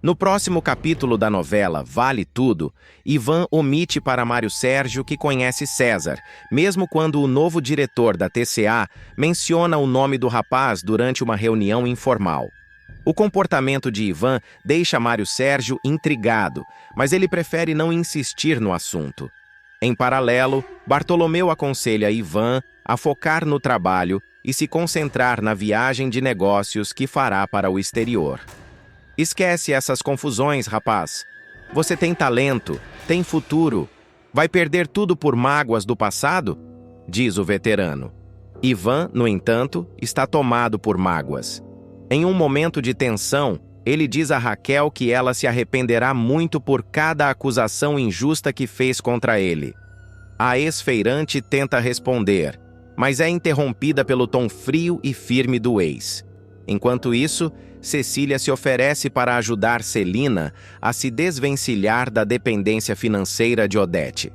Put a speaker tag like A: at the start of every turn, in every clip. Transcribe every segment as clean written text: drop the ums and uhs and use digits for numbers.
A: No próximo capítulo da novela Vale Tudo, Ivan omite para Mário Sérgio que conhece César, mesmo quando o novo diretor da TCA menciona o nome do rapaz durante uma reunião informal. O comportamento de Ivan deixa Mário Sérgio intrigado, mas ele prefere não insistir no assunto. Em paralelo, Bartolomeu aconselha Ivan a focar no trabalho e se concentrar na viagem de negócios que fará para o exterior. Esquece essas confusões, rapaz. Você tem talento, tem futuro. Vai perder tudo por mágoas do passado? Diz o veterano. Ivan, no entanto, está tomado por mágoas. Em um momento de tensão, ele diz a Raquel que ela se arrependerá muito por cada acusação injusta que fez contra ele. A ex-feirante tenta responder, mas é interrompida pelo tom frio e firme do ex. Enquanto isso, Cecília se oferece para ajudar Celina a se desvencilhar da dependência financeira de Odete.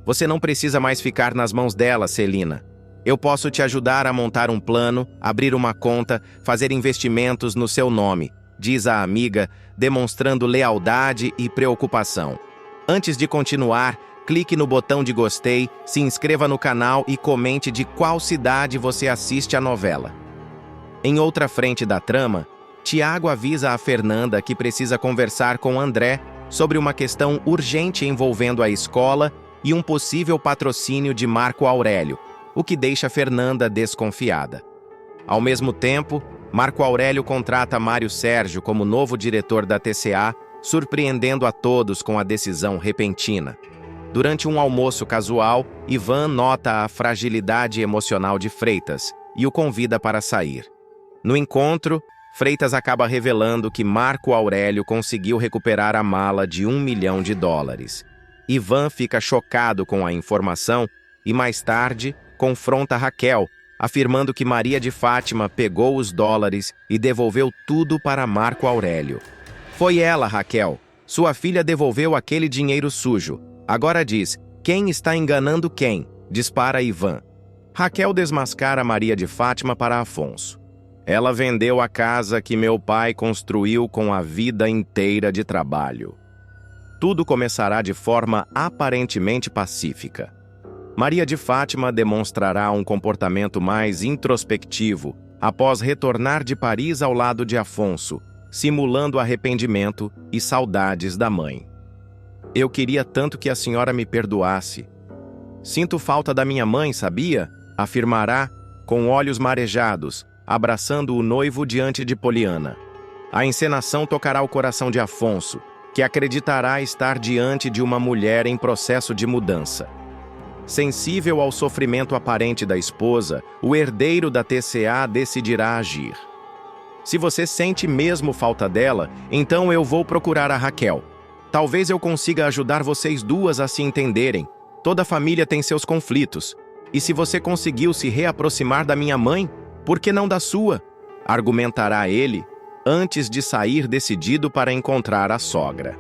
A: Você não precisa mais ficar nas mãos dela, Celina. Eu posso te ajudar a montar um plano, abrir uma conta, fazer investimentos no seu nome, diz a amiga, demonstrando lealdade e preocupação. Antes de continuar, clique no botão de gostei, se inscreva no canal e comente de qual cidade você assiste a novela. Em outra frente da trama, Tiago avisa a Fernanda que precisa conversar com André sobre uma questão urgente envolvendo a escola e um possível patrocínio de Marco Aurélio, o que deixa Fernanda desconfiada. Ao mesmo tempo, Marco Aurélio contrata Mário Sérgio como novo diretor da TCA, surpreendendo a todos com a decisão repentina. Durante um almoço casual, Ivan nota a fragilidade emocional de Freitas e o convida para sair. No encontro, Freitas acaba revelando que Marco Aurélio conseguiu recuperar a mala de US$ 1 milhão. Ivan fica chocado com a informação e, mais tarde, confronta Raquel, afirmando que Maria de Fátima pegou os dólares e devolveu tudo para Marco Aurélio. Foi ela, Raquel. Sua filha devolveu aquele dinheiro sujo. Agora diz, quem está enganando quem? Dispara Ivan. Raquel desmascara Maria de Fátima para Afonso. Ela vendeu a casa que meu pai construiu com a vida inteira de trabalho. Tudo começará de forma aparentemente pacífica. Maria de Fátima demonstrará um comportamento mais introspectivo após retornar de Paris ao lado de Afonso, simulando arrependimento e saudades da mãe. Eu queria tanto que a senhora me perdoasse. Sinto falta da minha mãe, sabia? Afirmará, com olhos marejados, abraçando o noivo diante de Poliana. A encenação tocará o coração de Afonso, que acreditará estar diante de uma mulher em processo de mudança. Sensível ao sofrimento aparente da esposa, o herdeiro da TCA decidirá agir. Se você sente mesmo falta dela, então eu vou procurar a Raquel. Talvez eu consiga ajudar vocês duas a se entenderem. Toda família tem seus conflitos. E se você conseguiu se reaproximar da minha mãe, por que não da sua? Argumentará ele, antes de sair decidido para encontrar a sogra.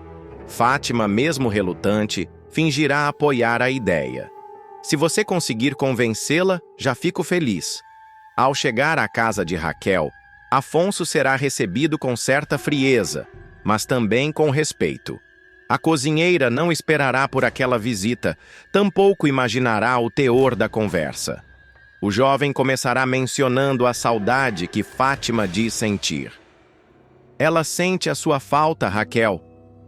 A: Fátima, mesmo relutante, fingirá apoiar a ideia. Se você conseguir convencê-la, já fico feliz. Ao chegar à casa de Raquel, Afonso será recebido com certa frieza, mas também com respeito. A cozinheira não esperará por aquela visita, tampouco imaginará o teor da conversa. O jovem começará mencionando a saudade que Fátima diz sentir. Ela sente a sua falta, Raquel.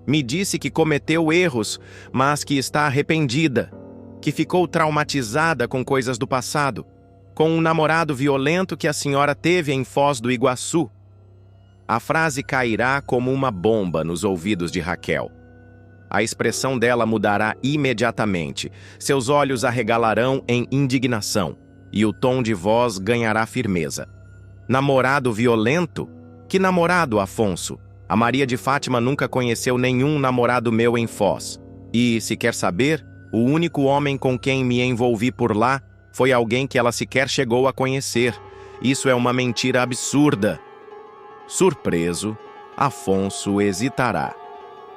A: Me disse que cometeu erros, mas que está arrependida, que ficou traumatizada com coisas do passado, com um namorado violento que a senhora teve em Foz do Iguaçu. A frase cairá como uma bomba nos ouvidos de Raquel. A expressão dela mudará imediatamente, seus olhos arregalarão em indignação, e o tom de voz ganhará firmeza. Namorado violento? Que namorado, Afonso? A Maria de Fátima nunca conheceu nenhum namorado meu em Foz. E, se quer saber, o único homem com quem me envolvi por lá foi alguém que ela sequer chegou a conhecer. Isso é uma mentira absurda. Surpreso, Afonso hesitará.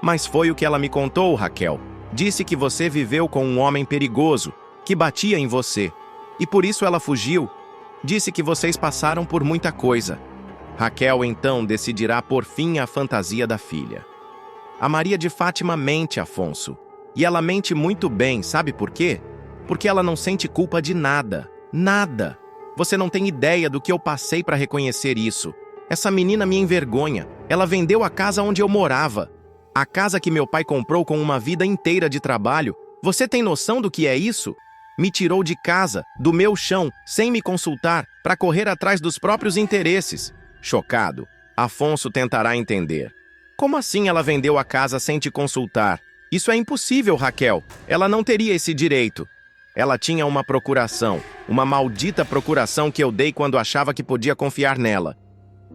A: Mas foi o que ela me contou, Raquel. Disse que você viveu com um homem perigoso, que batia em você. E por isso ela fugiu. Disse que vocês passaram por muita coisa. Raquel então decidirá por fim à fantasia da filha. A Maria de Fátima mente, Afonso. E ela mente muito bem, sabe por quê? Porque ela não sente culpa de nada. Nada. Você não tem ideia do que eu passei para reconhecer isso. Essa menina me envergonha. Ela vendeu a casa onde eu morava. A casa que meu pai comprou com uma vida inteira de trabalho. Você tem noção do que é isso? Me tirou de casa, do meu chão, sem me consultar, para correr atrás dos próprios interesses. Chocado, Afonso tentará entender. Como assim ela vendeu a casa sem te consultar? Isso é impossível, Raquel. Ela não teria esse direito. Ela tinha uma procuração, uma maldita procuração que eu dei quando achava que podia confiar nela.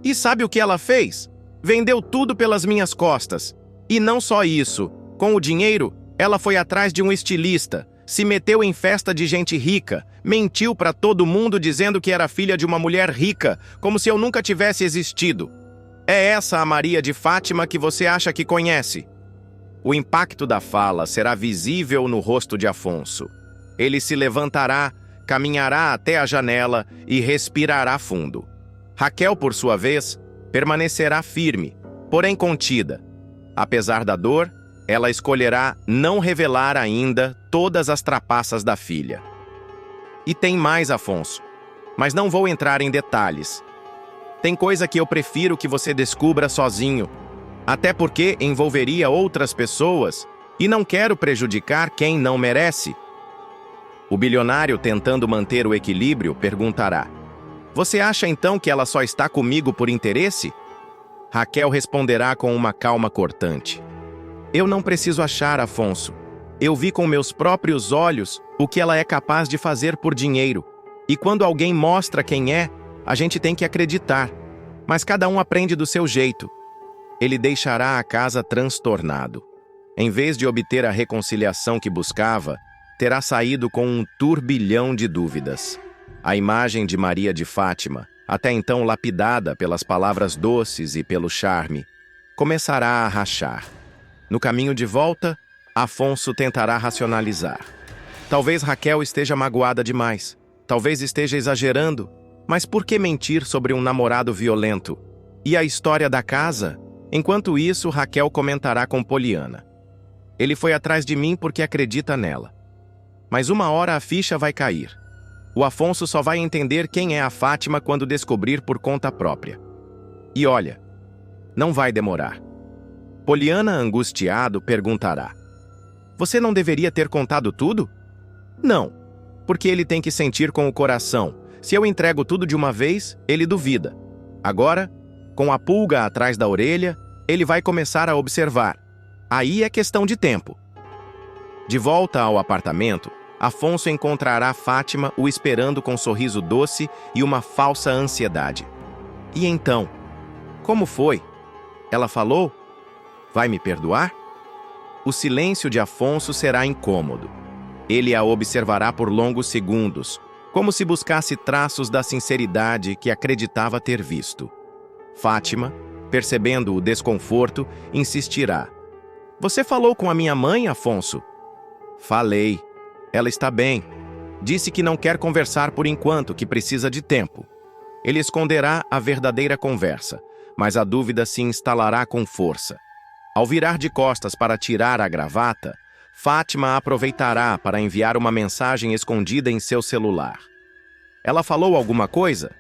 A: E sabe o que ela fez? Vendeu tudo pelas minhas costas. E não só isso. Com o dinheiro, ela foi atrás de um estilista, se meteu em festa de gente rica, mentiu para todo mundo dizendo que era filha de uma mulher rica, como se eu nunca tivesse existido. É essa a Maria de Fátima que você acha que conhece? O impacto da fala será visível no rosto de Afonso. Ele se levantará, caminhará até a janela e respirará fundo. Raquel, por sua vez, permanecerá firme, porém contida. Apesar da dor, ela escolherá não revelar ainda todas as trapaças da filha. E tem mais, Afonso, mas não vou entrar em detalhes. Tem coisa que eu prefiro que você descubra sozinho, até porque envolveria outras pessoas e não quero prejudicar quem não merece. O bilionário, tentando manter o equilíbrio, perguntará: Você acha então que ela só está comigo por interesse? Raquel responderá com uma calma cortante: Eu não preciso achar, Afonso. Eu vi com meus próprios olhos o que ela é capaz de fazer por dinheiro. E quando alguém mostra quem é, a gente tem que acreditar. Mas cada um aprende do seu jeito. Ele deixará a casa transtornado. Em vez de obter a reconciliação que buscava, terá saído com um turbilhão de dúvidas. A imagem de Maria de Fátima, até então lapidada pelas palavras doces e pelo charme, começará a rachar. No caminho de volta, Afonso tentará racionalizar. Talvez Raquel esteja magoada demais. Talvez esteja exagerando. Mas por que mentir sobre um namorado violento? E a história da casa? Enquanto isso, Raquel comentará com Poliana: Ele foi atrás de mim porque acredita nela. Mas uma hora a ficha vai cair. O Afonso só vai entender quem é a Fátima quando descobrir por conta própria. E olha, não vai demorar. Poliana, angustiado, perguntará: Você não deveria ter contado tudo? Não, porque ele tem que sentir com o coração. Se eu entrego tudo de uma vez, ele duvida. Agora, com a pulga atrás da orelha, ele vai começar a observar. Aí é questão de tempo. De volta ao apartamento, Afonso encontrará Fátima o esperando com um sorriso doce e uma falsa ansiedade. E então? Como foi? Ela falou? Vai me perdoar? O silêncio de Afonso será incômodo. Ele a observará por longos segundos, como se buscasse traços da sinceridade que acreditava ter visto. Fátima, percebendo o desconforto, insistirá: Você falou com a minha mãe, Afonso? Falei. Ela está bem. Disse que não quer conversar por enquanto, que precisa de tempo. Ele esconderá a verdadeira conversa, mas a dúvida se instalará com força. Ao virar de costas para tirar a gravata, Fátima aproveitará para enviar uma mensagem escondida em seu celular. Ela falou alguma coisa?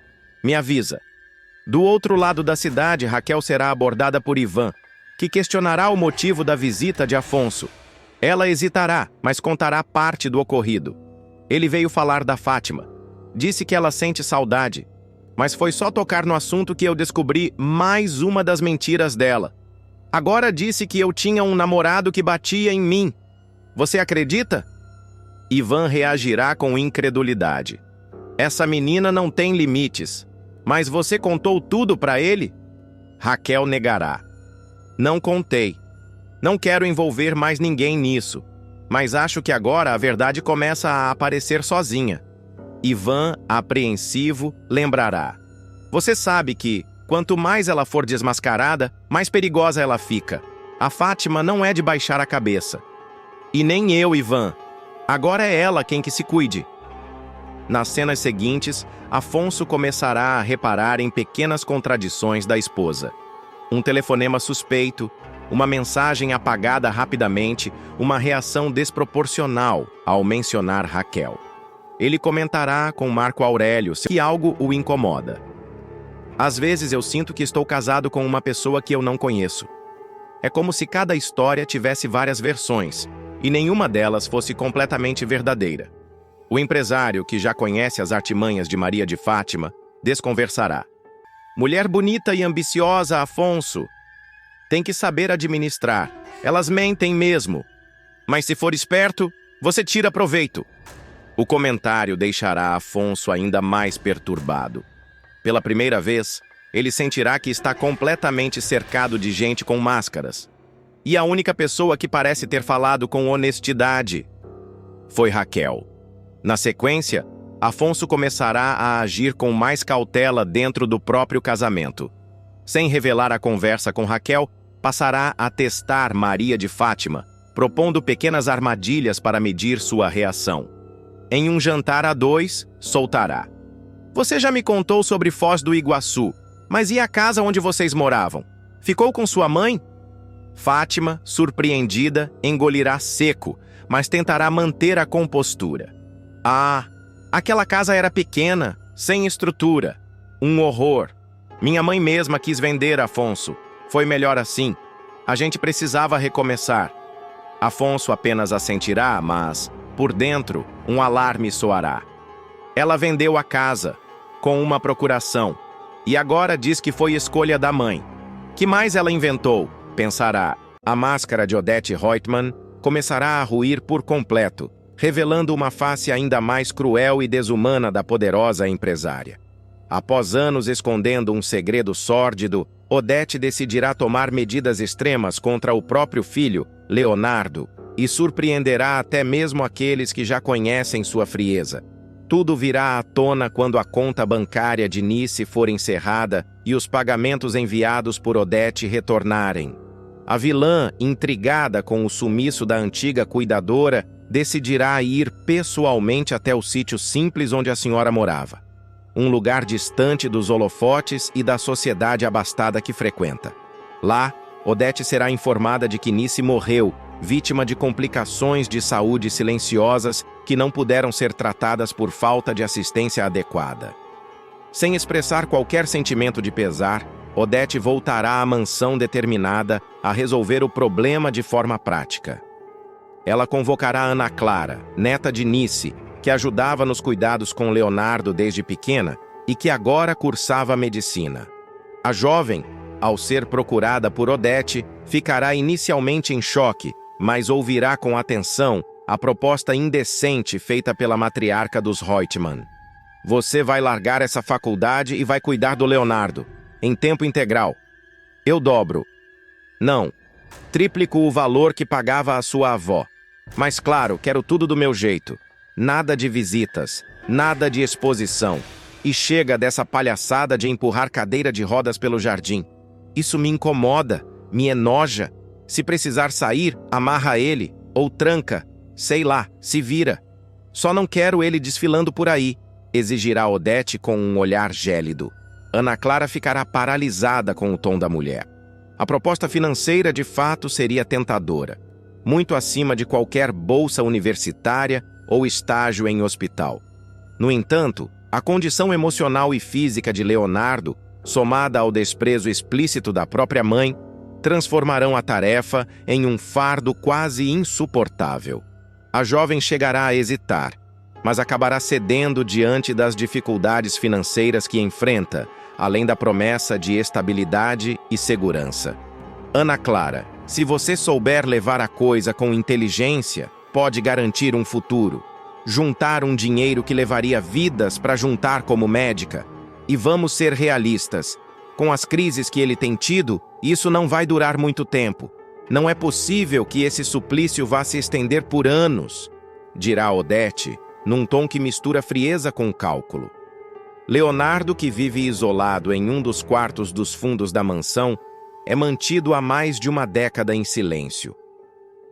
A: Me avisa. Do outro lado da cidade, Raquel será abordada por Ivan, que questionará o motivo da visita de Afonso. Ela hesitará, mas contará parte do ocorrido. Ele veio falar da Fátima. Disse que ela sente saudade. Mas foi só tocar no assunto que eu descobri mais uma das mentiras dela. Agora disse que eu tinha um namorado que batia em mim. Você acredita? Ivan reagirá com incredulidade. Essa menina não tem limites. Mas você contou tudo para ele? Raquel negará. Não contei. Não quero envolver mais ninguém nisso. Mas acho que agora a verdade começa a aparecer sozinha. Ivan, apreensivo, lembrará. Você sabe que, quanto mais ela for desmascarada, mais perigosa ela fica. A Fátima não é de baixar a cabeça. E nem eu, Ivan. Agora é ela quem que se cuide. Nas cenas seguintes, Afonso começará a reparar em pequenas contradições da esposa. Um telefonema suspeito, uma mensagem apagada rapidamente, uma reação desproporcional ao mencionar Raquel. Ele comentará com Marco Aurélio que algo o incomoda. Às vezes eu sinto que estou casado com uma pessoa que eu não conheço. É como se cada história tivesse várias versões, e nenhuma delas fosse completamente verdadeira. O empresário, que já conhece as artimanhas de Maria de Fátima, desconversará. Mulher bonita e ambiciosa, Afonso. Tem que saber administrar. Elas mentem mesmo. Mas se for esperto, você tira proveito. O comentário deixará Afonso ainda mais perturbado. Pela primeira vez, ele sentirá que está completamente cercado de gente com máscaras. E a única pessoa que parece ter falado com honestidade foi Raquel. Na sequência, Afonso começará a agir com mais cautela dentro do próprio casamento. Sem revelar a conversa com Raquel, passará a testar Maria de Fátima, propondo pequenas armadilhas para medir sua reação. Em um jantar a dois, soltará: Você já me contou sobre Foz do Iguaçu, mas e a casa onde vocês moravam? Ficou com sua mãe? Fátima, surpreendida, engolirá seco, mas tentará manter a compostura. Ah, aquela casa era pequena, sem estrutura. Um horror. Minha mãe mesma quis vender, Afonso. Foi melhor assim. A gente precisava recomeçar. Afonso apenas assentirá, mas, por dentro, um alarme soará. Ela vendeu a casa, com uma procuração, e agora diz que foi escolha da mãe. Que mais ela inventou? Pensará. A máscara de Odete Reutemann começará a ruir por completo, revelando uma face ainda mais cruel e desumana da poderosa empresária. Após anos escondendo um segredo sórdido, Odete decidirá tomar medidas extremas contra o próprio filho, Leonardo, e surpreenderá até mesmo aqueles que já conhecem sua frieza. Tudo virá à tona quando a conta bancária de Nice for encerrada e os pagamentos enviados por Odete retornarem. A vilã, intrigada com o sumiço da antiga cuidadora, decidirá ir pessoalmente até o sítio simples onde a senhora morava. Um lugar distante dos holofotes e da sociedade abastada que frequenta. Lá, Odete será informada de que Nice morreu, vítima de complicações de saúde silenciosas que não puderam ser tratadas por falta de assistência adequada. Sem expressar qualquer sentimento de pesar, Odete voltará à mansão determinada a resolver o problema de forma prática. Ela convocará Ana Clara, neta de Nice, que ajudava nos cuidados com Leonardo desde pequena e que agora cursava medicina. A jovem, ao ser procurada por Odete, ficará inicialmente em choque, mas ouvirá com atenção a proposta indecente feita pela matriarca dos Reutemann. Você vai largar essa faculdade e vai cuidar do Leonardo, em tempo integral. Eu dobro. Não, triplico o valor que pagava a sua avó. Mas claro, quero tudo do meu jeito. Nada de visitas, nada de exposição. E chega dessa palhaçada de empurrar cadeira de rodas pelo jardim. Isso me incomoda, me enoja. Se precisar sair, amarra ele, ou tranca, sei lá, se vira. Só não quero ele desfilando por aí, exigirá Odete com um olhar gélido. Ana Clara ficará paralisada com o tom da mulher. A proposta financeira, de fato, seria tentadora, muito acima de qualquer bolsa universitária ou estágio em hospital. No entanto, a condição emocional e física de Leonardo, somada ao desprezo explícito da própria mãe, transformarão a tarefa em um fardo quase insuportável. A jovem chegará a hesitar, mas acabará cedendo diante das dificuldades financeiras que enfrenta, além da promessa de estabilidade e segurança. Ana Clara, se você souber levar a coisa com inteligência, pode garantir um futuro. Juntar um dinheiro que levaria vidas para juntar como médica. E vamos ser realistas. Com as crises que ele tem tido, isso não vai durar muito tempo. Não é possível que esse suplício vá se estender por anos, dirá Odete, num tom que mistura frieza com cálculo. Leonardo, que vive isolado em um dos quartos dos fundos da mansão, é mantido há mais de uma década em silêncio.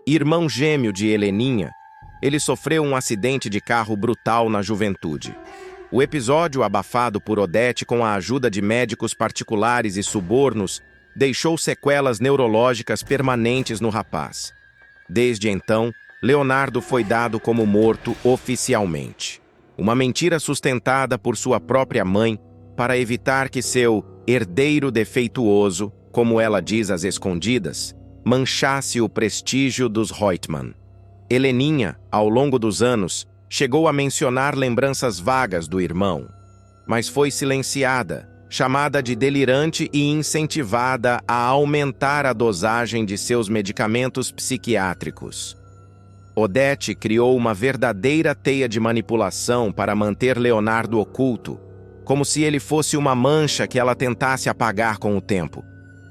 A: Irmão gêmeo de Heleninha, ele sofreu um acidente de carro brutal na juventude. O episódio, abafado por Odete com a ajuda de médicos particulares e subornos, deixou sequelas neurológicas permanentes no rapaz. Desde então, Leonardo foi dado como morto oficialmente. Uma mentira sustentada por sua própria mãe para evitar que seu herdeiro defeituoso, como ela diz às escondidas, manchasse o prestígio dos Reutemann. Heleninha, ao longo dos anos, chegou a mencionar lembranças vagas do irmão, mas foi silenciada, chamada de delirante e incentivada a aumentar a dosagem de seus medicamentos psiquiátricos. Odete criou uma verdadeira teia de manipulação para manter Leonardo oculto, como se ele fosse uma mancha que ela tentasse apagar com o tempo.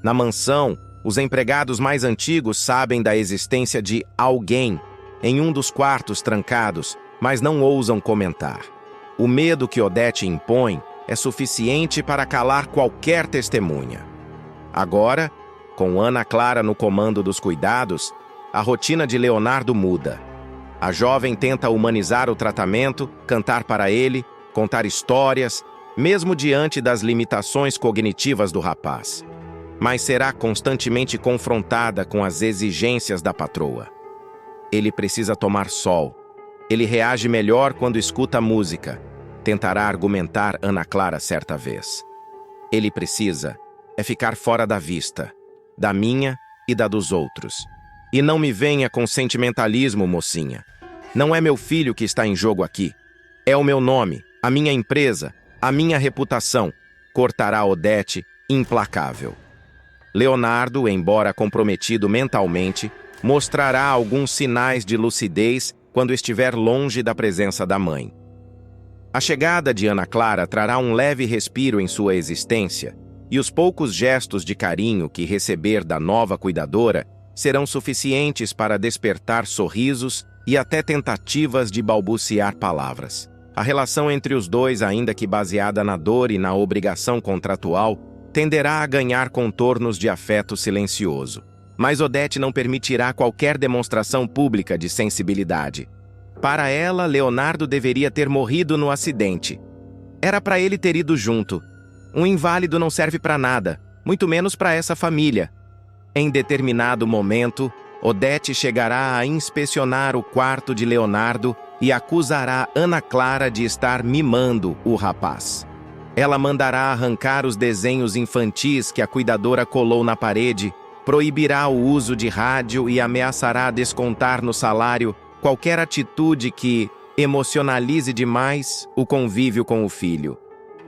A: Na mansão, os empregados mais antigos sabem da existência de alguém em um dos quartos trancados, mas não ousam comentar. O medo que Odete impõe é suficiente para calar qualquer testemunha. Agora, com Ana Clara no comando dos cuidados, a rotina de Leonardo muda. A jovem tenta humanizar o tratamento, cantar para ele, contar histórias, mesmo diante das limitações cognitivas do rapaz. Mas será constantemente confrontada com as exigências da patroa. Ele precisa tomar sol. Ele reage melhor quando escuta música. Tentará argumentar Ana Clara certa vez. Ele precisa ficar fora da vista, da minha e da dos outros. E não me venha com sentimentalismo, mocinha. Não é meu filho que está em jogo aqui. É o meu nome, a minha empresa, a minha reputação, cortará Odete, implacável. Leonardo, embora comprometido mentalmente, mostrará alguns sinais de lucidez quando estiver longe da presença da mãe. A chegada de Ana Clara trará um leve respiro em sua existência, e os poucos gestos de carinho que receber da nova cuidadora serão suficientes para despertar sorrisos e até tentativas de balbuciar palavras. A relação entre os dois, ainda que baseada na dor e na obrigação contratual, tenderá a ganhar contornos de afeto silencioso. Mas Odete não permitirá qualquer demonstração pública de sensibilidade. Para ela, Leonardo deveria ter morrido no acidente. Era para ele ter ido junto. Um inválido não serve para nada, muito menos para essa família. Em determinado momento, Odete chegará a inspecionar o quarto de Leonardo e acusará Ana Clara de estar mimando o rapaz. Ela mandará arrancar os desenhos infantis que a cuidadora colou na parede, proibirá o uso de rádio e ameaçará descontar no salário qualquer atitude que emocionalize demais o convívio com o filho.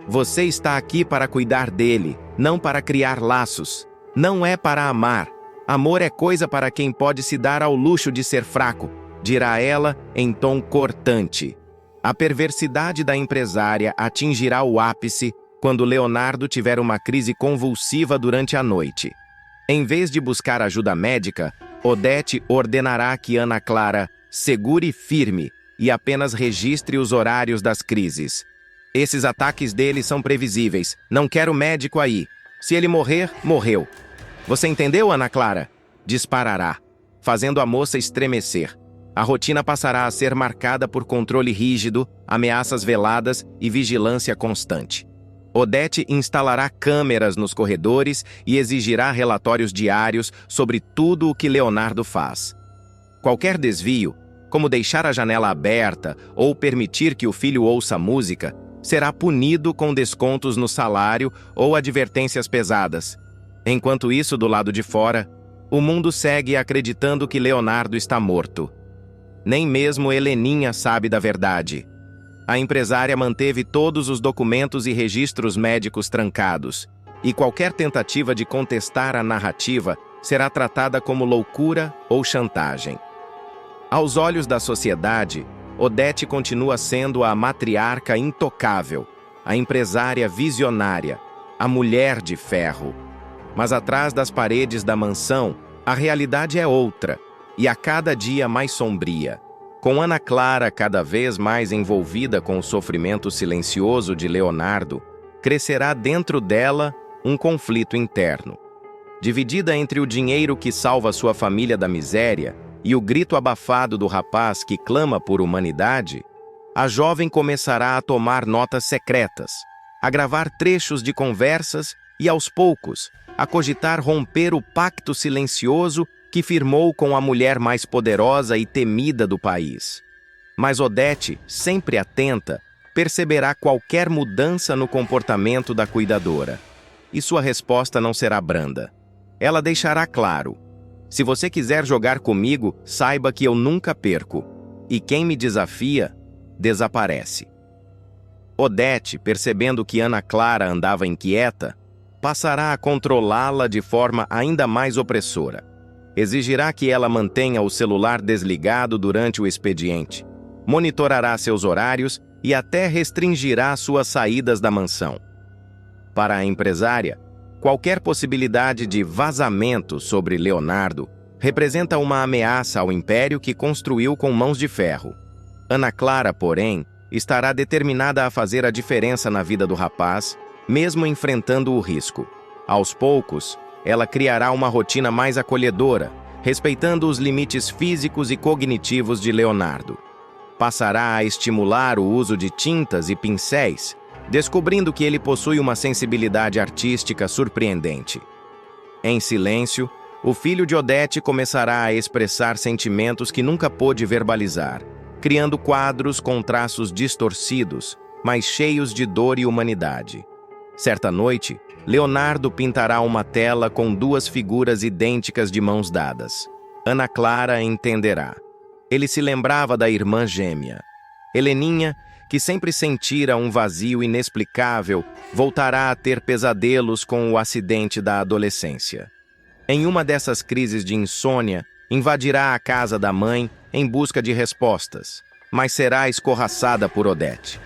A: Você está aqui para cuidar dele, não para criar laços. Não é para amar. Amor é coisa para quem pode se dar ao luxo de ser fraco, dirá ela em tom cortante. A perversidade da empresária atingirá o ápice quando Leonardo tiver uma crise convulsiva durante a noite. Em vez de buscar ajuda médica, Odete ordenará que Ana Clara segure firme e apenas registre os horários das crises. Esses ataques dele são previsíveis. Não quero médico aí. Se ele morrer, morreu. Você entendeu, Ana Clara? Disparará, fazendo a moça estremecer. A rotina passará a ser marcada por controle rígido, ameaças veladas e vigilância constante. Odete instalará câmeras nos corredores e exigirá relatórios diários sobre tudo o que Leonardo faz. Qualquer desvio, como deixar a janela aberta ou permitir que o filho ouça música, será punido com descontos no salário ou advertências pesadas. Enquanto isso, do lado de fora, o mundo segue acreditando que Leonardo está morto. Nem mesmo Heleninha sabe da verdade. A empresária manteve todos os documentos e registros médicos trancados, e qualquer tentativa de contestar a narrativa será tratada como loucura ou chantagem. Aos olhos da sociedade, Odete continua sendo a matriarca intocável, a empresária visionária, a mulher de ferro. Mas atrás das paredes da mansão, a realidade é outra, e a cada dia mais sombria. Com Ana Clara cada vez mais envolvida com o sofrimento silencioso de Leonardo, crescerá dentro dela um conflito interno. Dividida entre o dinheiro que salva sua família da miséria e o grito abafado do rapaz que clama por humanidade, a jovem começará a tomar notas secretas, a gravar trechos de conversas e, aos poucos, a cogitar romper o pacto silencioso que firmou com a mulher mais poderosa e temida do país. Mas Odete, sempre atenta, perceberá qualquer mudança no comportamento da cuidadora. E sua resposta não será branda. Ela deixará claro: se você quiser jogar comigo, saiba que eu nunca perco. E quem me desafia, desaparece. Odete, percebendo que Ana Clara andava inquieta, passará a controlá-la de forma ainda mais opressora. Exigirá que ela mantenha o celular desligado durante o expediente, monitorará seus horários e até restringirá suas saídas da mansão. Para a empresária, qualquer possibilidade de vazamento sobre Leonardo representa uma ameaça ao império que construiu com mãos de ferro. Ana Clara, porém, estará determinada a fazer a diferença na vida do rapaz, mesmo enfrentando o risco. Aos poucos, ela criará uma rotina mais acolhedora, respeitando os limites físicos e cognitivos de Leonardo. Passará a estimular o uso de tintas e pincéis, descobrindo que ele possui uma sensibilidade artística surpreendente. Em silêncio, o filho de Odete começará a expressar sentimentos que nunca pôde verbalizar, criando quadros com traços distorcidos, mas cheios de dor e humanidade. Certa noite, Leonardo pintará uma tela com duas figuras idênticas de mãos dadas. Ana Clara entenderá. Ele se lembrava da irmã gêmea. Heleninha, que sempre sentira um vazio inexplicável, voltará a ter pesadelos com o acidente da adolescência. Em uma dessas crises de insônia, invadirá a casa da mãe em busca de respostas, mas será escorraçada por Odete.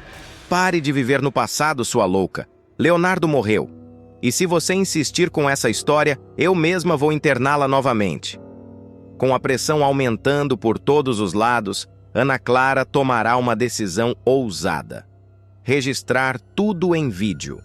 A: Pare de viver no passado, sua louca. Leonardo morreu. E se você insistir com essa história, eu mesma vou interná-la novamente. Com a pressão aumentando por todos os lados, Ana Clara tomará uma decisão ousada: registrar tudo em vídeo.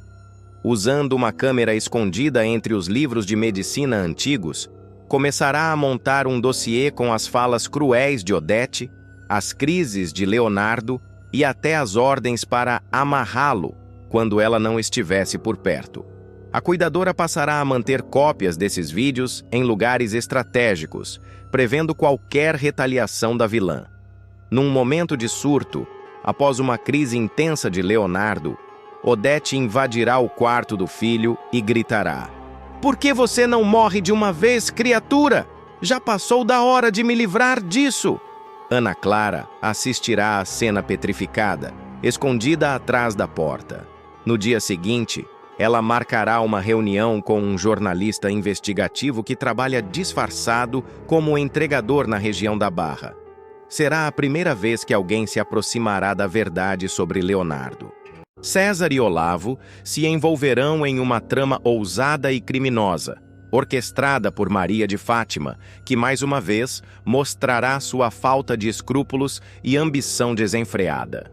A: Usando uma câmera escondida entre os livros de medicina antigos, começará a montar um dossiê com as falas cruéis de Odete, as crises de Leonardo e até as ordens para amarrá-lo quando ela não estivesse por perto. A cuidadora passará a manter cópias desses vídeos em lugares estratégicos, prevendo qualquer retaliação da vilã. Num momento de surto, após uma crise intensa de Leonardo, Odete invadirá o quarto do filho e gritará: "Por que você não morre de uma vez, criatura? Já passou da hora de me livrar disso!" Ana Clara assistirá à cena petrificada, escondida atrás da porta. No dia seguinte, ela marcará uma reunião com um jornalista investigativo que trabalha disfarçado como entregador na região da Barra. Será a primeira vez que alguém se aproximará da verdade sobre Leonardo. César e Olavo se envolverão em uma trama ousada e criminosa, orquestrada por Maria de Fátima, que mais uma vez mostrará sua falta de escrúpulos e ambição desenfreada.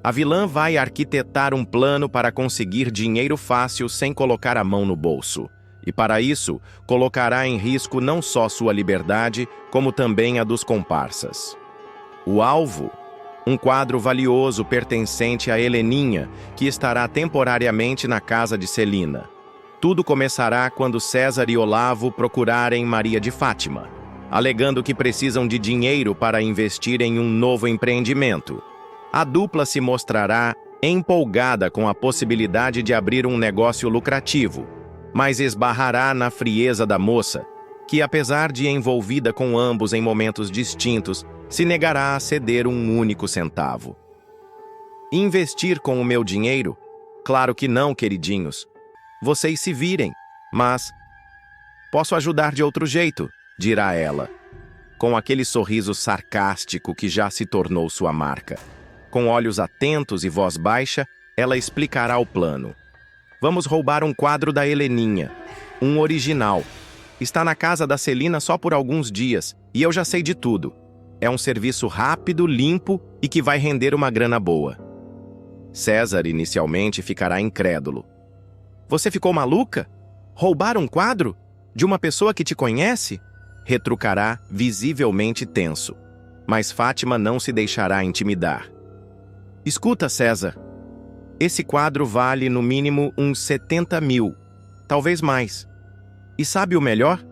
A: A vilã vai arquitetar um plano para conseguir dinheiro fácil sem colocar a mão no bolso. E para isso, colocará em risco não só sua liberdade, como também a dos comparsas. O alvo? Um quadro valioso pertencente a Heleninha, que estará temporariamente na casa de Celina. Tudo começará quando César e Olavo procurarem Maria de Fátima, alegando que precisam de dinheiro para investir em um novo empreendimento. A dupla se mostrará empolgada com a possibilidade de abrir um negócio lucrativo, mas esbarrará na frieza da moça, que, apesar de envolvida com ambos em momentos distintos, se negará a ceder um único centavo. Investir com o meu dinheiro? Claro que não, queridinhos. Vocês se virem, mas... Posso ajudar de outro jeito, dirá ela, com aquele sorriso sarcástico que já se tornou sua marca. Com olhos atentos e voz baixa, ela explicará o plano. Vamos roubar um quadro da Heleninha, um original. Está na casa da Celina só por alguns dias, e eu já sei de tudo. É um serviço rápido, limpo e que vai render uma grana boa. César inicialmente ficará incrédulo. Você ficou maluca? Roubar um quadro? De uma pessoa que te conhece? retrucará, visivelmente tenso. Mas Fátima não se deixará intimidar. Escuta, César. Esse quadro vale no mínimo uns 70 mil, talvez mais. E sabe o melhor?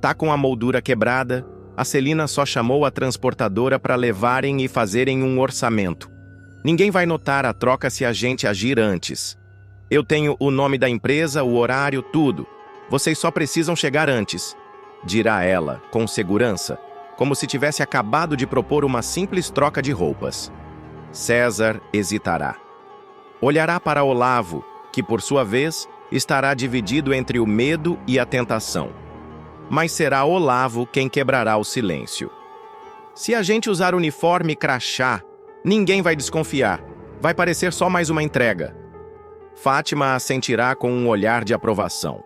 A: Tá com a moldura quebrada, a Celina só chamou a transportadora para levarem e fazerem um orçamento. Ninguém vai notar a troca se a gente agir antes. Eu tenho o nome da empresa, o horário, tudo. Vocês só precisam chegar antes, dirá ela, com segurança, como se tivesse acabado de propor uma simples troca de roupas. César hesitará. Olhará para Olavo, que, por sua vez, estará dividido entre o medo e a tentação. Mas será Olavo quem quebrará o silêncio. Se a gente usar uniforme crachá, ninguém vai desconfiar. Vai parecer só mais uma entrega. Fátima assentirá com um olhar de aprovação.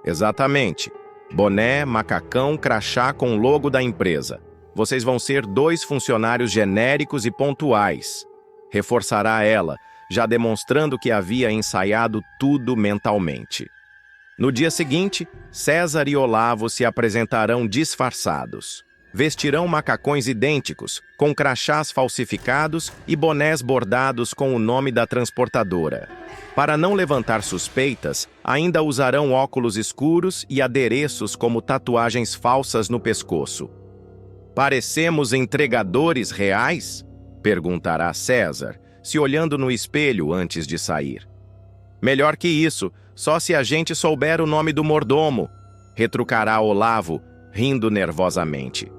A: Exatamente. Boné, macacão, crachá com logo da empresa. Vocês vão ser 2 funcionários genéricos e pontuais. Reforçará ela, já demonstrando que havia ensaiado tudo mentalmente. No dia seguinte, César e Olavo se apresentarão disfarçados. Vestirão macacões idênticos, com crachás falsificados e bonés bordados com o nome da transportadora. Para não levantar suspeitas, ainda usarão óculos escuros e adereços como tatuagens falsas no pescoço. Parecemos entregadores reais? Perguntará César, se olhando no espelho antes de sair. Melhor que isso, só se a gente souber o nome do mordomo, retrucará Olavo, rindo nervosamente.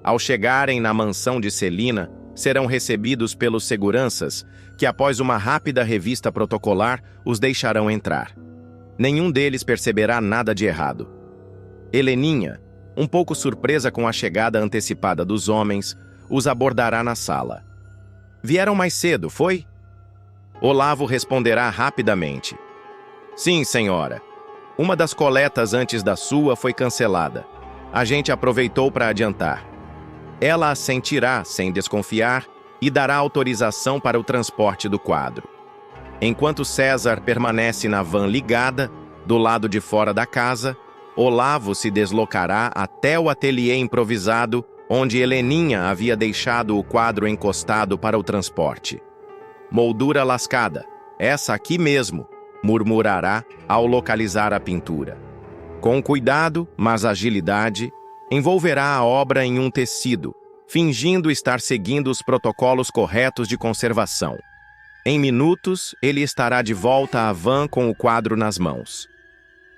A: Ao chegarem na mansão de Celina, serão recebidos pelos seguranças, que após uma rápida revista protocolar, os deixarão entrar. Nenhum deles perceberá nada de errado. Heleninha, um pouco surpresa com a chegada antecipada dos homens, os abordará na sala. Vieram mais cedo, foi? Olavo responderá rapidamente. Sim, senhora. Uma das coletas antes da sua foi cancelada. A gente aproveitou para adiantar. Ela assentirá, sem desconfiar, e dará autorização para o transporte do quadro. Enquanto César permanece na van ligada, do lado de fora da casa, Olavo se deslocará até o ateliê improvisado, onde Heleninha havia deixado o quadro encostado para o transporte. Moldura lascada, essa aqui mesmo, murmurará ao localizar a pintura. Com cuidado, mas agilidade, envolverá a obra em um tecido, fingindo estar seguindo os protocolos corretos de conservação. Em minutos, ele estará de volta à van com o quadro nas mãos.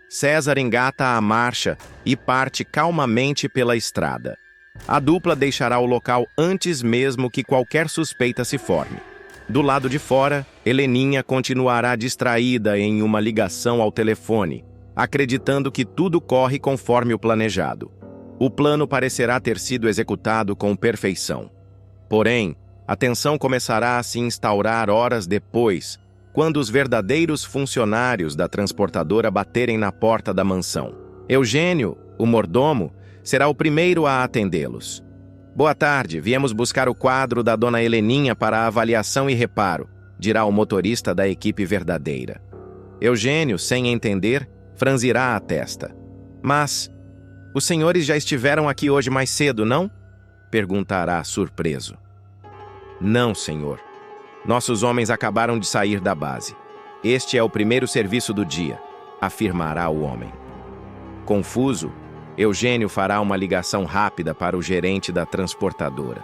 A: César engata a marcha e parte calmamente pela estrada. A dupla deixará o local antes mesmo que qualquer suspeita se forme. Do lado de fora, Heleninha continuará distraída em uma ligação ao telefone, acreditando que tudo corre conforme o planejado. O plano parecerá ter sido executado com perfeição. Porém, a tensão começará a se instaurar horas depois, quando os verdadeiros funcionários da transportadora baterem na porta da mansão. Eugênio, o mordomo, será o primeiro a atendê-los. Boa tarde, viemos buscar o quadro da dona Heleninha para avaliação e reparo, dirá o motorista da equipe verdadeira. Eugênio, sem entender, franzirá a testa. Mas, os senhores já estiveram aqui hoje mais cedo, não? Perguntará surpreso. Não, senhor. Nossos homens acabaram de sair da base. Este é o primeiro serviço do dia, afirmará o homem. Confuso, Eugênio fará uma ligação rápida para o gerente da transportadora.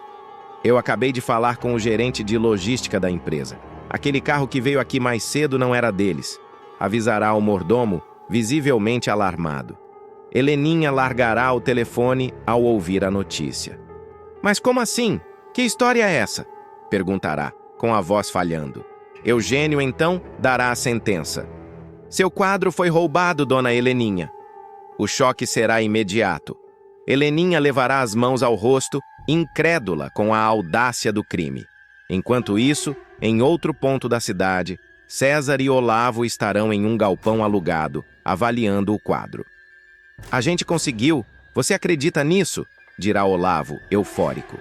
A: Eu acabei de falar com o gerente de logística da empresa. Aquele carro que veio aqui mais cedo não era deles. Avisará o mordomo, visivelmente alarmado. Heleninha largará o telefone ao ouvir a notícia. Mas como assim? Que história é essa? Perguntará, com a voz falhando. Eugênio, então, dará a sentença. Seu quadro foi roubado, dona Heleninha. O choque será imediato. Heleninha levará as mãos ao rosto, incrédula com a audácia do crime. Enquanto isso, em outro ponto da cidade, César e Olavo estarão em um galpão alugado, avaliando o quadro. A gente conseguiu. Você acredita nisso? Dirá Olavo, eufórico.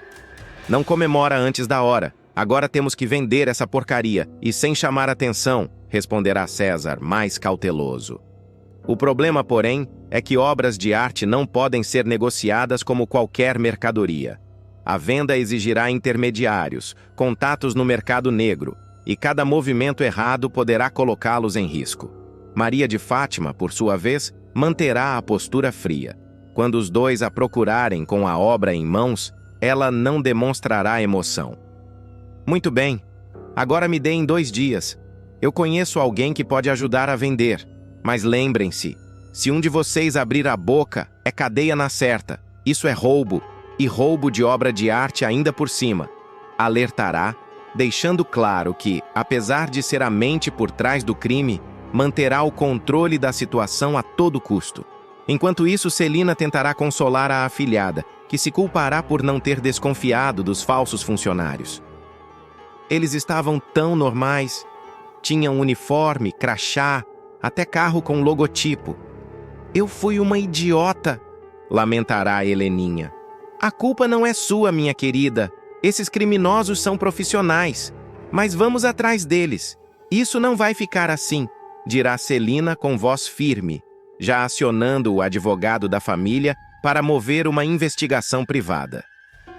A: Não comemora antes da hora. Agora temos que vender essa porcaria e sem chamar atenção, responderá César, mais cauteloso. O problema, porém, é que obras de arte não podem ser negociadas como qualquer mercadoria. A venda exigirá intermediários, contatos no mercado negro, e cada movimento errado poderá colocá-los em risco. Maria de Fátima, por sua vez, manterá a postura fria. Quando os dois a procurarem com a obra em mãos, ela não demonstrará emoção. Muito bem, agora me deem 2 dias. Eu conheço alguém que pode ajudar a vender, mas lembrem-se, se um de vocês abrir a boca, é cadeia na certa. Isso é roubo, e roubo de obra de arte ainda por cima. Alertará, deixando claro que, apesar de ser a mente por trás do crime, manterá o controle da situação a todo custo. Enquanto isso, Celina tentará consolar a afilhada, que se culpará por não ter desconfiado dos falsos funcionários. Eles estavam tão normais. Tinham uniforme, crachá, até carro com logotipo. Eu fui uma idiota, lamentará Heleninha. A culpa não é sua, minha querida. Esses criminosos são profissionais. Mas vamos atrás deles. Isso não vai ficar assim, dirá Celina com voz firme, já acionando o advogado da família para mover uma investigação privada.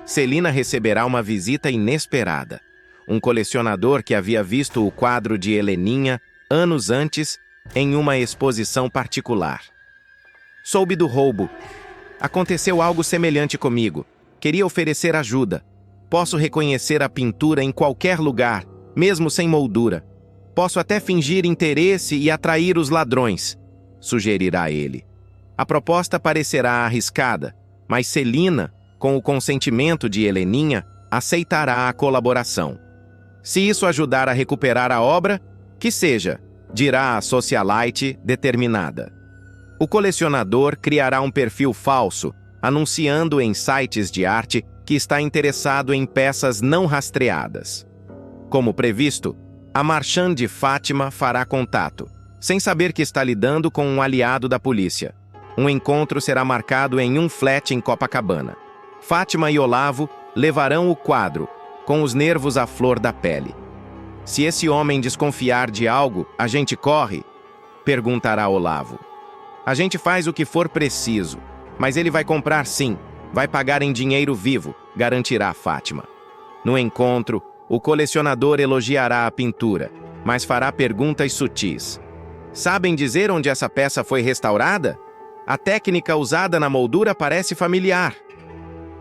A: Celina receberá uma visita inesperada. Um colecionador que havia visto o quadro de Heleninha anos antes em uma exposição particular. Soube do roubo. Aconteceu algo semelhante comigo. Queria oferecer ajuda. Posso reconhecer a pintura em qualquer lugar, mesmo sem moldura. Posso até fingir interesse e atrair os ladrões, sugerirá ele. A proposta parecerá arriscada, mas Celina, com o consentimento de Heleninha, aceitará a colaboração. Se isso ajudar a recuperar a obra, que seja, dirá a socialite determinada. O colecionador criará um perfil falso, anunciando em sites de arte que está interessado em peças não rastreadas. Como previsto, a marchand de Fátima fará contato, sem saber que está lidando com um aliado da polícia. Um encontro será marcado em um flat em Copacabana. Fátima e Olavo levarão o quadro, com os nervos à flor da pele. Se esse homem desconfiar de algo, a gente corre? Perguntará Olavo. A gente faz o que for preciso, mas ele vai comprar sim, vai pagar em dinheiro vivo, garantirá Fátima. No encontro, o colecionador elogiará a pintura, mas fará perguntas sutis. Sabem dizer onde essa peça foi restaurada? A técnica usada na moldura parece familiar.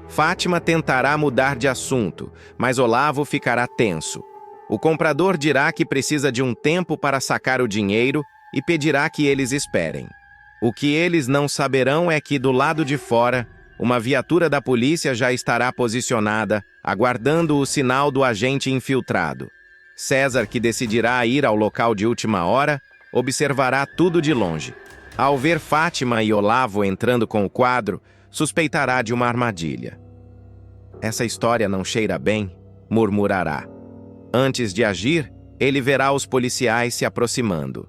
A: Fátima tentará mudar de assunto, mas Olavo ficará tenso. O comprador dirá que precisa de um tempo para sacar o dinheiro e pedirá que eles esperem. O que eles não saberão é que, do lado de fora, uma viatura da polícia já estará posicionada, aguardando o sinal do agente infiltrado. César, que decidirá ir ao local de última hora, observará tudo de longe. Ao ver Fátima e Olavo entrando com o quadro, suspeitará de uma armadilha. Essa história não cheira bem, murmurará. Antes de agir, ele verá os policiais se aproximando.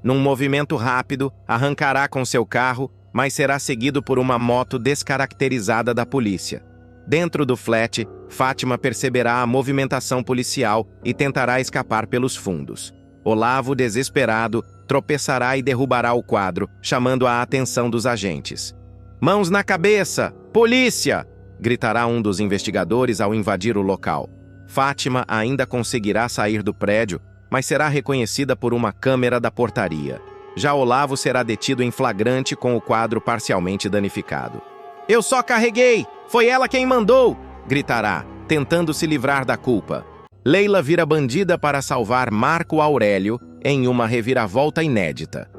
A: Num movimento rápido, arrancará com seu carro, mas será seguido por uma moto descaracterizada da polícia. Dentro do flat, Fátima perceberá a movimentação policial e tentará escapar pelos fundos. Olavo, desesperado, tropeçará e derrubará o quadro, chamando a atenção dos agentes. "Mãos na cabeça! Polícia!" gritará um dos investigadores ao invadir o local. Fátima ainda conseguirá sair do prédio, mas será reconhecida por uma câmera da portaria. Já Olavo será detido em flagrante com o quadro parcialmente danificado. "Eu só carreguei! Foi ela quem mandou!" gritará, tentando se livrar da culpa. Leila vira bandida para salvar Marco Aurélio em uma reviravolta inédita.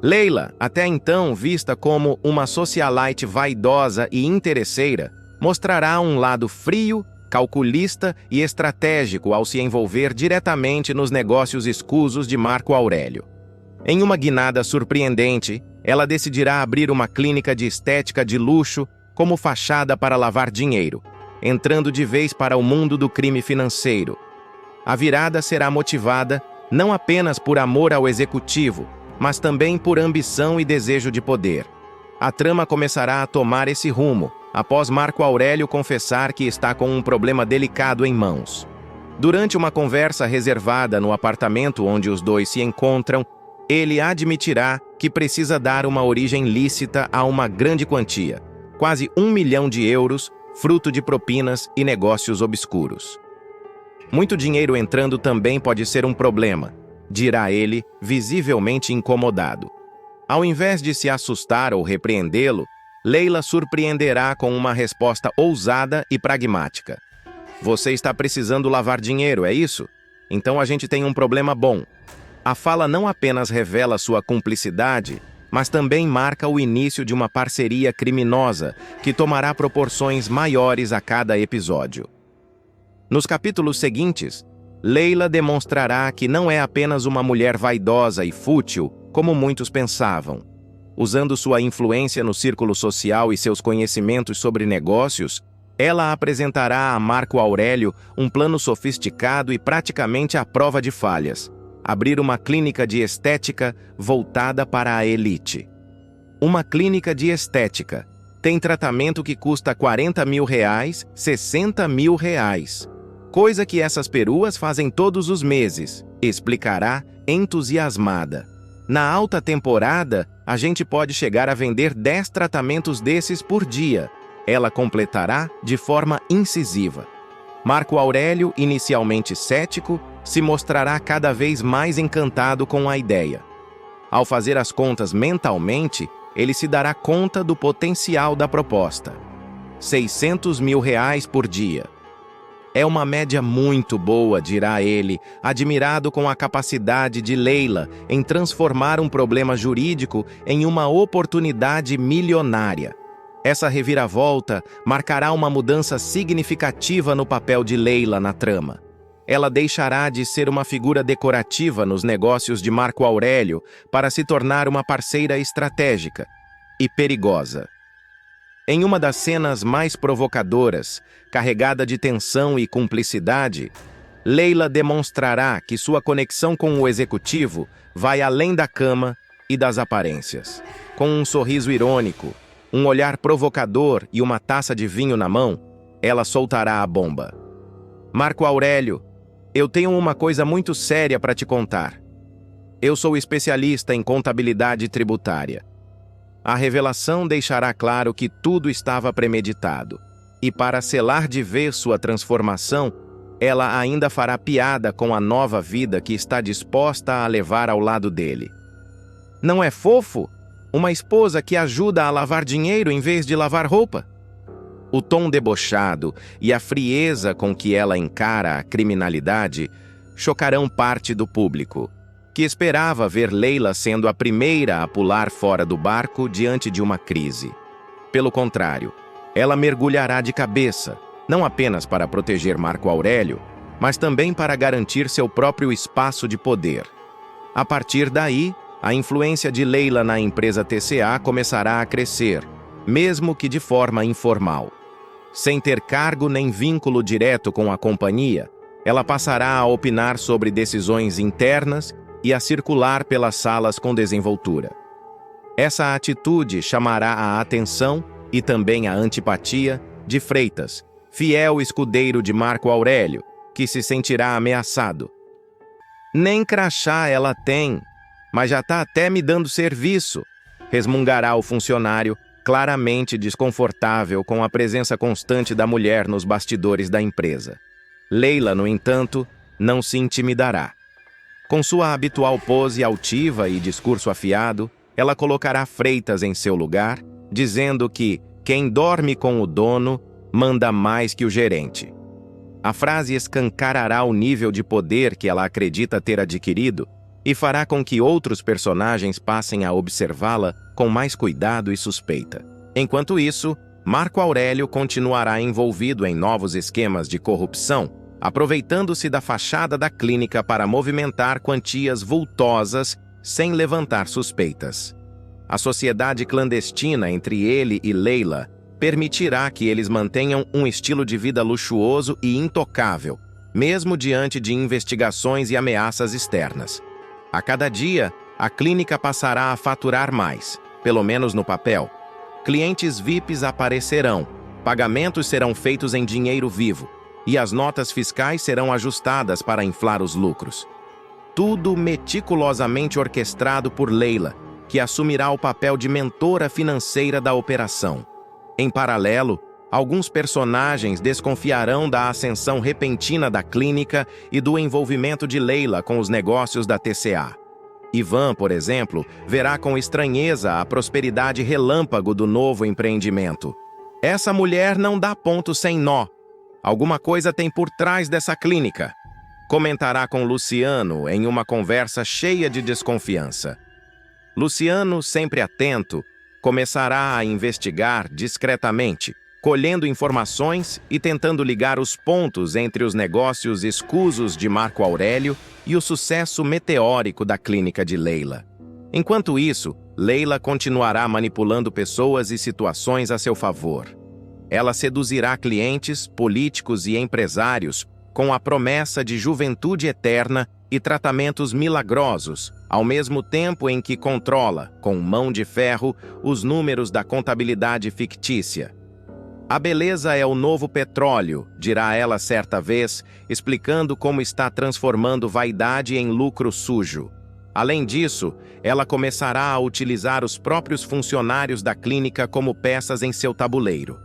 A: Leila, até então vista como uma socialite vaidosa e interesseira, mostrará um lado frio, calculista e estratégico ao se envolver diretamente nos negócios escusos de Marco Aurélio. Em uma guinada surpreendente, ela decidirá abrir uma clínica de estética de luxo como fachada para lavar dinheiro, entrando de vez para o mundo do crime financeiro. A virada será motivada não apenas por amor ao executivo, mas também por ambição e desejo de poder. A trama começará a tomar esse rumo, após Marco Aurélio confessar que está com um problema delicado em mãos. Durante uma conversa reservada no apartamento onde os dois se encontram, ele admitirá que precisa dar uma origem lícita a uma grande quantia, quase 1 milhão de euros, fruto de propinas e negócios obscuros. Muito dinheiro entrando também pode ser um problema, dirá ele, visivelmente incomodado. Ao invés de se assustar ou repreendê-lo, Leila surpreenderá com uma resposta ousada e pragmática. Você está precisando lavar dinheiro, é isso? Então a gente tem um problema bom. A fala não apenas revela sua cumplicidade, mas também marca o início de uma parceria criminosa que tomará proporções maiores a cada episódio. Nos capítulos seguintes, Leila demonstrará que não é apenas uma mulher vaidosa e fútil, como muitos pensavam. Usando sua influência no círculo social e seus conhecimentos sobre negócios, ela apresentará a Marco Aurélio um plano sofisticado e praticamente à prova de falhas: abrir uma clínica de estética voltada para a elite. Uma clínica de estética tem tratamento que custa R$40 mil, R$60 mil. Coisa que essas peruas fazem todos os meses, explicará entusiasmada. Na alta temporada, a gente pode chegar a vender 10 tratamentos desses por dia. Ela completará de forma incisiva. Marco Aurélio, inicialmente cético, se mostrará cada vez mais encantado com a ideia. Ao fazer as contas mentalmente, ele se dará conta do potencial da proposta. R$600 mil por dia. É uma média muito boa, dirá ele, admirado com a capacidade de Leila em transformar um problema jurídico em uma oportunidade milionária. Essa reviravolta marcará uma mudança significativa no papel de Leila na trama. Ela deixará de ser uma figura decorativa nos negócios de Marco Aurélio para se tornar uma parceira estratégica e perigosa. Em uma das cenas mais provocadoras, carregada de tensão e cumplicidade, Leila demonstrará que sua conexão com o executivo vai além da cama e das aparências. Com um sorriso irônico, um olhar provocador e uma taça de vinho na mão, ela soltará a bomba. Marco Aurélio, eu tenho uma coisa muito séria para te contar. Eu sou especialista em contabilidade tributária. A revelação deixará claro que tudo estava premeditado, e para selar de vez sua transformação, ela ainda fará piada com a nova vida que está disposta a levar ao lado dele. Não é fofo? Uma esposa que ajuda a lavar dinheiro em vez de lavar roupa? O tom debochado e a frieza com que ela encara a criminalidade chocarão parte do público, que esperava ver Leila sendo a primeira a pular fora do barco diante de uma crise. Pelo contrário, ela mergulhará de cabeça, não apenas para proteger Marco Aurélio, mas também para garantir seu próprio espaço de poder. A partir daí, a influência de Leila na empresa TCA começará a crescer, mesmo que de forma informal. Sem ter cargo nem vínculo direto com a companhia, ela passará a opinar sobre decisões internas e a circular pelas salas com desenvoltura. Essa atitude chamará a atenção e também a antipatia de Freitas, fiel escudeiro de Marco Aurélio, que se sentirá ameaçado. Nem crachá ela tem, mas já está até me dando serviço, resmungará o funcionário, claramente desconfortável com a presença constante da mulher nos bastidores da empresa. Leila, no entanto, não se intimidará. Com sua habitual pose altiva e discurso afiado, ela colocará Freitas em seu lugar, dizendo que quem dorme com o dono manda mais que o gerente. A frase escancarará o nível de poder que ela acredita ter adquirido e fará com que outros personagens passem a observá-la com mais cuidado e suspeita. Enquanto isso, Marco Aurélio continuará envolvido em novos esquemas de corrupção, aproveitando-se da fachada da clínica para movimentar quantias vultosas sem levantar suspeitas. A sociedade clandestina entre ele e Leila permitirá que eles mantenham um estilo de vida luxuoso e intocável, mesmo diante de investigações e ameaças externas. A cada dia, a clínica passará a faturar mais, pelo menos no papel. Clientes VIPs aparecerão, pagamentos serão feitos em dinheiro vivo, e as notas fiscais serão ajustadas para inflar os lucros. Tudo meticulosamente orquestrado por Leila, que assumirá o papel de mentora financeira da operação. Em paralelo, alguns personagens desconfiarão da ascensão repentina da clínica e do envolvimento de Leila com os negócios da TCA. Ivan, por exemplo, verá com estranheza a prosperidade relâmpago do novo empreendimento. Essa mulher não dá ponto sem nó. Alguma coisa tem por trás dessa clínica, comentará com Luciano em uma conversa cheia de desconfiança. Luciano, sempre atento, começará a investigar discretamente, colhendo informações e tentando ligar os pontos entre os negócios escusos de Marco Aurélio e o sucesso meteórico da clínica de Leila. Enquanto isso, Leila continuará manipulando pessoas e situações a seu favor. Ela seduzirá clientes, políticos e empresários com a promessa de juventude eterna e tratamentos milagrosos, ao mesmo tempo em que controla, com mão de ferro, os números da contabilidade fictícia. A beleza é o novo petróleo, dirá ela certa vez, explicando como está transformando vaidade em lucro sujo. Além disso, ela começará a utilizar os próprios funcionários da clínica como peças em seu tabuleiro.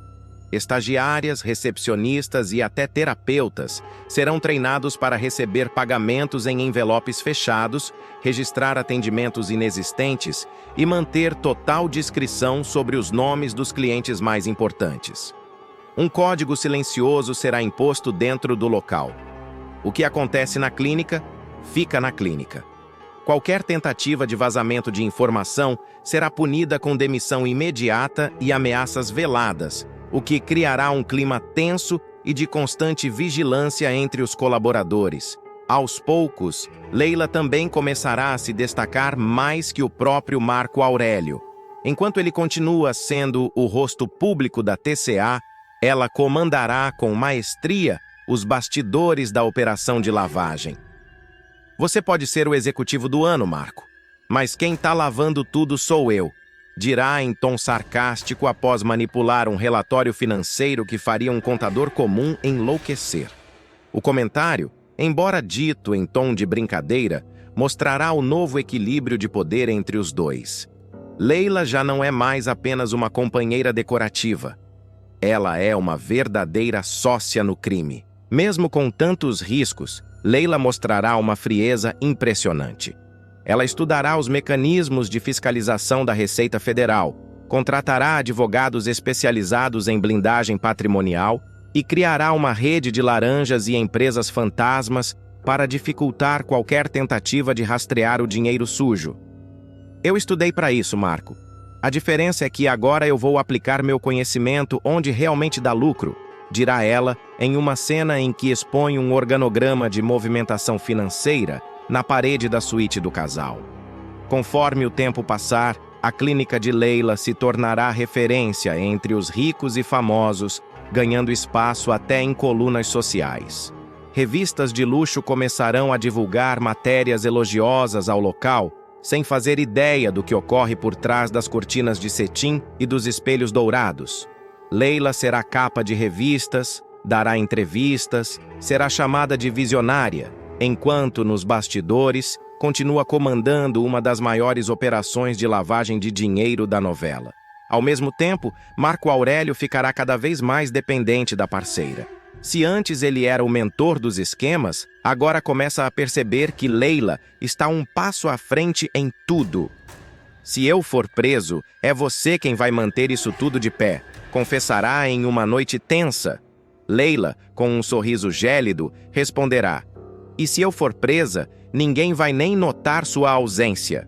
A: Estagiárias, recepcionistas e até terapeutas serão treinados para receber pagamentos em envelopes fechados, registrar atendimentos inexistentes e manter total discrição sobre os nomes dos clientes mais importantes. Um código silencioso será imposto dentro do local. O que acontece na clínica, fica na clínica. Qualquer tentativa de vazamento de informação será punida com demissão imediata e ameaças veladas, o que criará um clima tenso e de constante vigilância entre os colaboradores. Aos poucos, Leila também começará a se destacar mais que o próprio Marco Aurélio. Enquanto ele continua sendo o rosto público da TCA, ela comandará com maestria os bastidores da operação de lavagem. Você pode ser o executivo do ano, Marco, mas quem está lavando tudo sou eu, dirá em tom sarcástico após manipular um relatório financeiro que faria um contador comum enlouquecer. O comentário, embora dito em tom de brincadeira, mostrará o novo equilíbrio de poder entre os dois. Leila já não é mais apenas uma companheira decorativa. Ela é uma verdadeira sócia no crime. Mesmo com tantos riscos, Leila mostrará uma frieza impressionante. Ela estudará os mecanismos de fiscalização da Receita Federal, contratará advogados especializados em blindagem patrimonial e criará uma rede de laranjas e empresas fantasmas para dificultar qualquer tentativa de rastrear o dinheiro sujo. Eu estudei para isso, Marco. A diferença é que agora eu vou aplicar meu conhecimento onde realmente dá lucro, dirá ela em uma cena em que expõe um organograma de movimentação financeira na parede da suíte do casal. Conforme o tempo passar, a clínica de Leila se tornará referência entre os ricos e famosos, ganhando espaço até em colunas sociais. Revistas de luxo começarão a divulgar matérias elogiosas ao local, sem fazer ideia do que ocorre por trás das cortinas de cetim e dos espelhos dourados. Leila será capa de revistas, dará entrevistas, será chamada de visionária, enquanto nos bastidores continua comandando uma das maiores operações de lavagem de dinheiro da novela. Ao mesmo tempo, Marco Aurélio ficará cada vez mais dependente da parceira. Se antes ele era o mentor dos esquemas, agora começa a perceber que Leila está um passo à frente em tudo. Se eu for preso, é você quem vai manter isso tudo de pé, confessará em uma noite tensa. Leila, com um sorriso gélido, responderá: e se eu for presa, ninguém vai nem notar sua ausência.